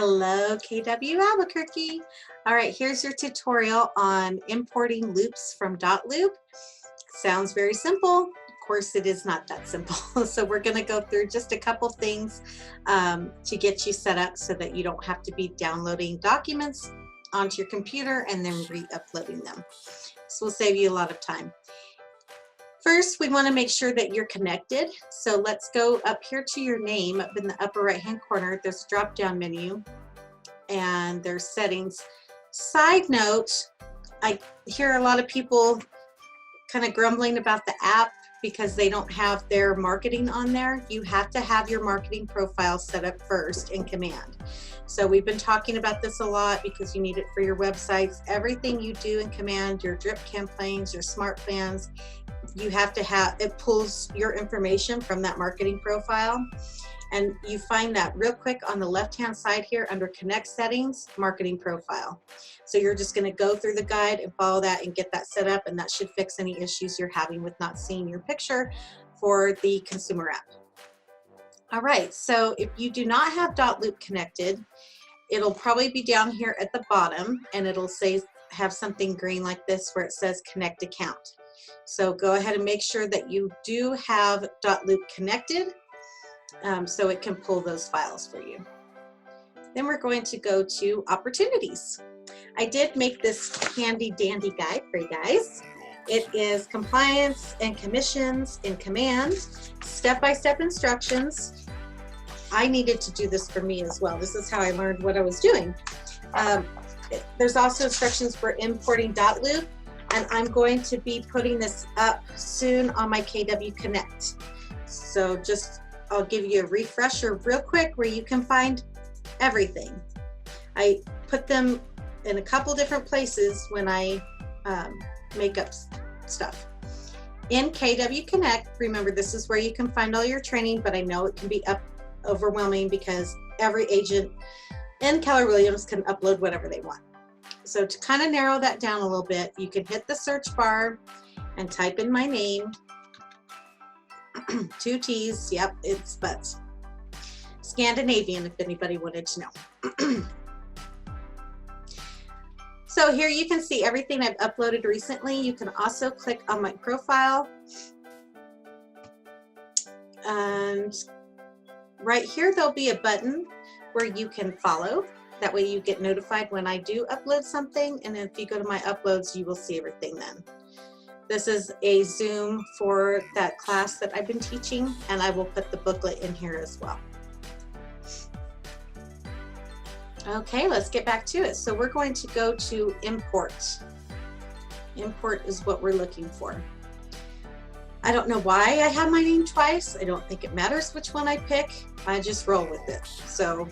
Hello, KW Albuquerque. All right, here's your tutorial on importing loops from Dotloop. Sounds very simple. Of course, it is not that simple. So we're going to go through just a couple things to get you set up so that you don't have to be downloading documents onto your computer and then re-uploading them. This will save you a lot of time. First, we want to make sure that you're connected. So let's go up here to your name. Up in the upper right-hand corner, there's a drop-down menu and there's settings. Side note, I hear a lot of people kind of grumbling about the app because they don't have their marketing on there. You have to have your marketing profile set up first in Command. So we've been talking about this a lot because you need it for your websites. Everything you do in Command, your drip campaigns, your smart plans, you have to have, it pulls your information from that marketing profile. And you find that real quick on the left-hand side here under Connect Settings, Marketing Profile. So you're just gonna go through the guide and follow that and get that set up, and that should fix any issues you're having with not seeing your picture for the consumer app. All right, so if you do not have Dotloop connected, it'll probably be down here at the bottom, and it'll say, have something green like this where it says Connect Account. So go ahead and make sure that you do have Dotloop connected so it can pull those files for you. Then we're going to go to Opportunities. I did make this handy dandy guide for you guys. It is compliance and commissions in Command, step-by-step instructions. I needed to do this for me as well. This is how I learned what I was doing. There's also instructions for importing Dotloop, and I'm going to be putting this up soon on my KW Connect. So just, I'll give you a refresher real quick where you can find everything. I put them in a couple different places when I make up stuff. In KW Connect, remember this is where you can find all your training, but I know it can be overwhelming because every agent in Keller Williams can upload whatever they want. So to kind of narrow that down a little bit, you can hit the search bar and type in my name. 2 T's, yep, it's Butts. Scandinavian, if anybody wanted to know. So here you can see everything I've uploaded recently. You can also click on my profile. And right here, there'll be a button where you can follow. That way you get notified when I do upload something. And if you go to my uploads, you will see everything then. This is a Zoom for that class that I've been teaching, and I will put the booklet in here as well. Okay, let's get back to it. So we're going to go to import. Import is what we're looking for. I don't know why I have my name twice. I don't think it matters which one I pick. I just roll with it. So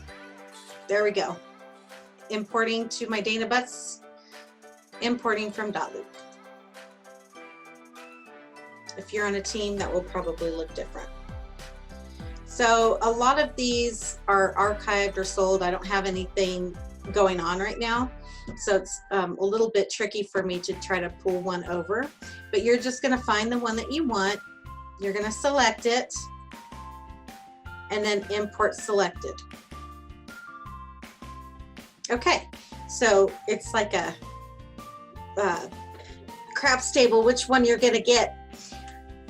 there we go. Importing to my Dana Butts, importing from Dotloop. If you're on a team, that will probably look different. So a lot of these are archived or sold. I don't have anything going on right now. So it's a little bit tricky for me to try to pull one over, but you're just gonna find the one that you want. You're gonna select it and then import selected. Okay, so it's like a craps table, which one you're gonna get.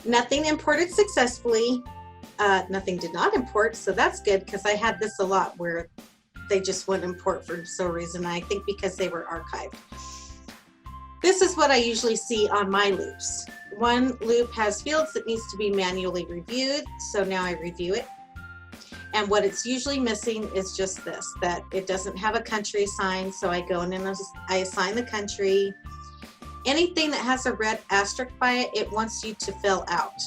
Nothing imported successfully. Nothing did not import, so that's good because I had this a lot where they just wouldn't import for some reason. I think because they were archived. This is what I usually see on my loops. One loop has fields that needs to be manually reviewed, so now I review it. And what it's usually missing is just this, that it doesn't have a country assigned, so I go in and I assign the country. Anything that has a red asterisk by it, it wants you to fill out.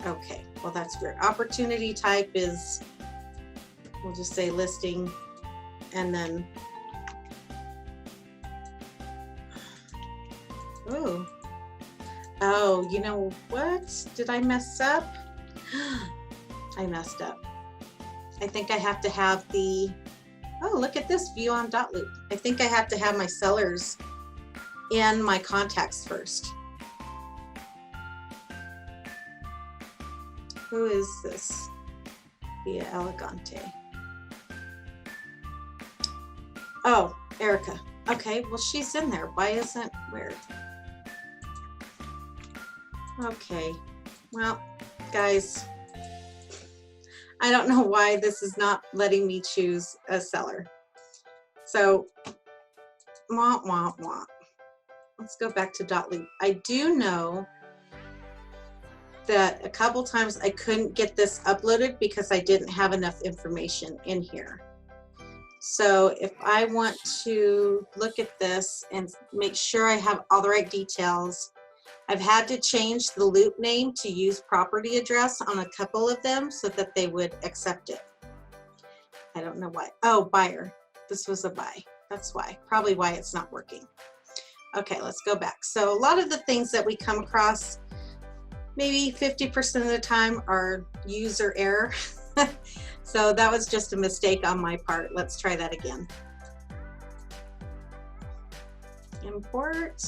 Okay, well that's weird. Opportunity type is, we'll just say listing, and then, oh, you know what? Did I mess up? I messed up. I think I have to have the, oh, look at this view on Dotloop. I think I have to have my sellers in my contacts first. Who is this? Via Elegante. Oh, Erica. Okay, well, she's in there. Why isn't, where? Okay, well, guys, I don't know why this is not letting me choose a seller. So, wah, wah, wah. Let's go back to Dotloop. I do know that a couple times I couldn't get this uploaded because I didn't have enough information in here. So if I want to look at this and make sure I have all the right details, I've had to change the loop name to use property address on a couple of them so that they would accept it. I don't know why. Oh, buyer. This was a buy. That's why. Probably why it's not working. Okay, let's go back. So a lot of the things that we come across, maybe 50% of the time, are user error. So that was just a mistake on my part. Let's try that again. Import.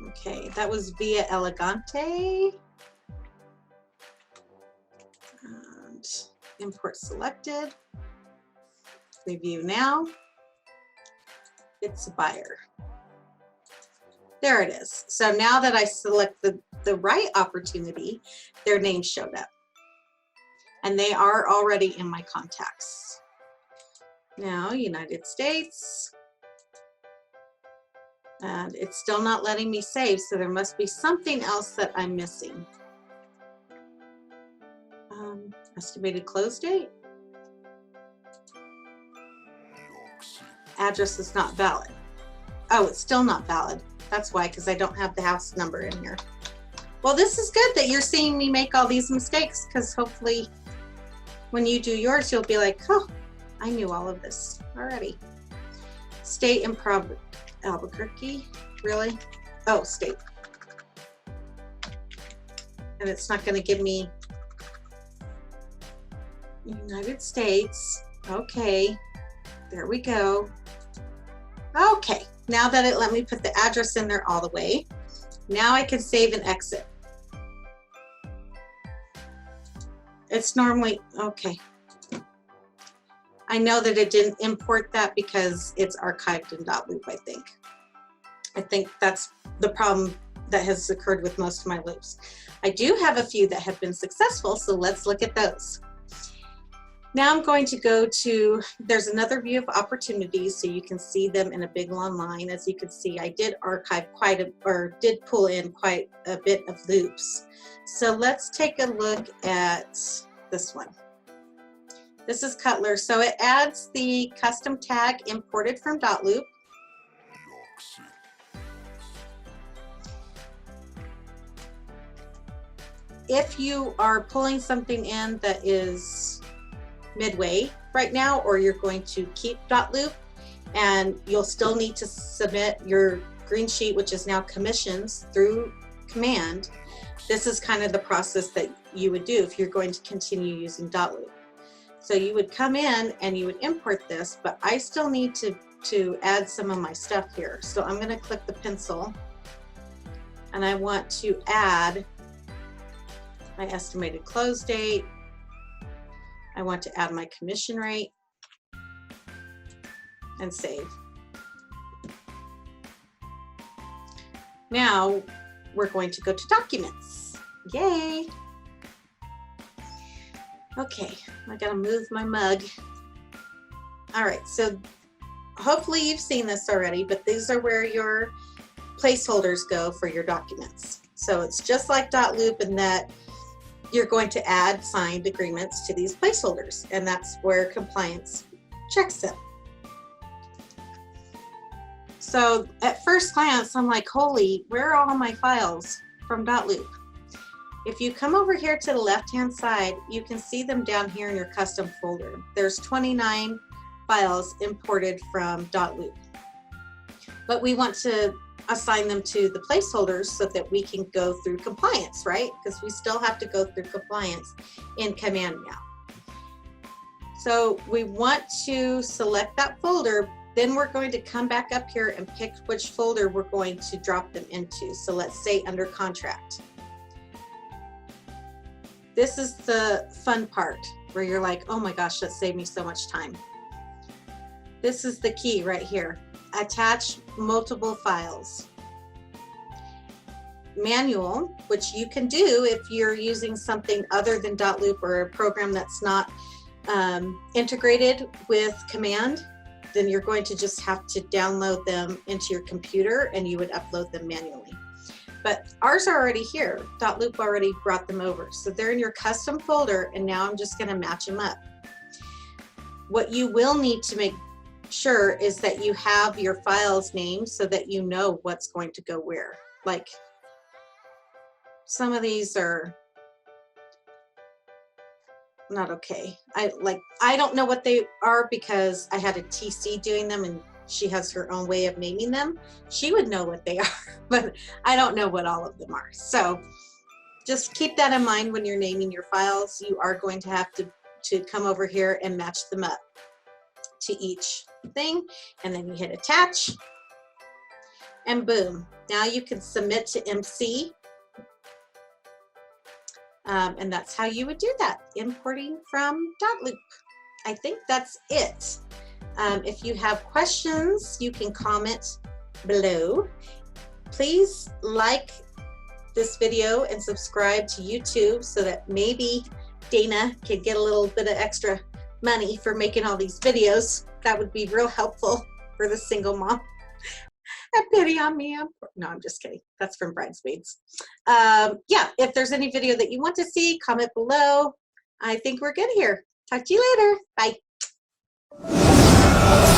Okay, that was Via Elegante. And import selected. Review now. It's a buyer. There it is. So now that I select the right opportunity, their name showed up. And they are already in my contacts. Now, United States. And it's still not letting me save, so there must be something else that I'm missing. Estimated close date. Address is not valid. Oh, it's still not valid. That's why, because I don't have the house number in here. Well, this is good that you're seeing me make all these mistakes, because hopefully when you do yours, you'll be like, oh, I knew all of this already. State in Albuquerque, really? Oh, state. And it's not going to give me United States. Okay, there we go. Okay, now that it let me put the address in there all the way, now I can save and exit. It's normally, okay. I know that it didn't import that because it's archived in Dotloop, I think. I think that's the problem that has occurred with most of my loops. I do have a few that have been successful, so let's look at those. Now I'm going to go to, there's another view of opportunities, so you can see them in a big long line. As you can see, I did archive did pull in quite a bit of loops. So let's take a look at this one. This is Cutler. So it adds the custom tag imported from Dotloop. If you are pulling something in that is midway right now, or you're going to keep Dotloop, and you'll still need to submit your green sheet, which is now commissions, through command, this is kind of the process that you would do if you're going to continue using Dotloop. So you would come in and you would import this, but I still need to add some of my stuff here. So I'm going to click the pencil and I want to add my estimated close date. I want to add my commission rate and save. Now we're going to go to documents. Yay. Okay, I gotta move my mug. All right, so hopefully you've seen this already, but these are where your placeholders go for your documents. So it's just like Dotloop in that you're going to add signed agreements to these placeholders, and that's where compliance checks them. So at first glance, I'm like, holy, where are all my files from Dotloop? If you come over here to the left-hand side, you can see them down here in your custom folder. There's 29 files imported from Dotloop. But we want to assign them to the placeholders so that we can go through compliance, right? Because we still have to go through compliance in command now. So we want to select that folder, then we're going to come back up here and pick which folder we're going to drop them into. So let's say under contract. This is the fun part. where you're like, oh my gosh, that saved me so much time. This is the key right here. Attach multiple files. Manual, which you can do if you're using something other than Dotloop or a program that's not integrated with command, then you're going to just have to download them into your computer and you would upload them manually. But ours are already here. Dotloop already brought them over. So they're in your custom folder, and now I'm just gonna match them up. What you will need to make sure is that you have your files named so that you know what's going to go where. Like some of these are not okay. I don't know what they are because I had a TC doing them and she has her own way of naming them. She would know what they are, but I don't know what all of them are. So just keep that in mind when you're naming your files. You are going to have to come over here and match them up to each thing, and then you hit attach, and boom, now you can submit to MC. And that's how you would do that, importing from Dotloop. I think that's it. If you have questions, you can comment below. Please like this video and subscribe to YouTube so that maybe Dana could get a little bit of extra money for making all these videos. That would be real helpful for the single mom. A pity on me. No, I'm just kidding. That's from Bridesmaids. Yeah, if there's any video that you want to see, comment below. I think we're good here. Talk to you later. Bye.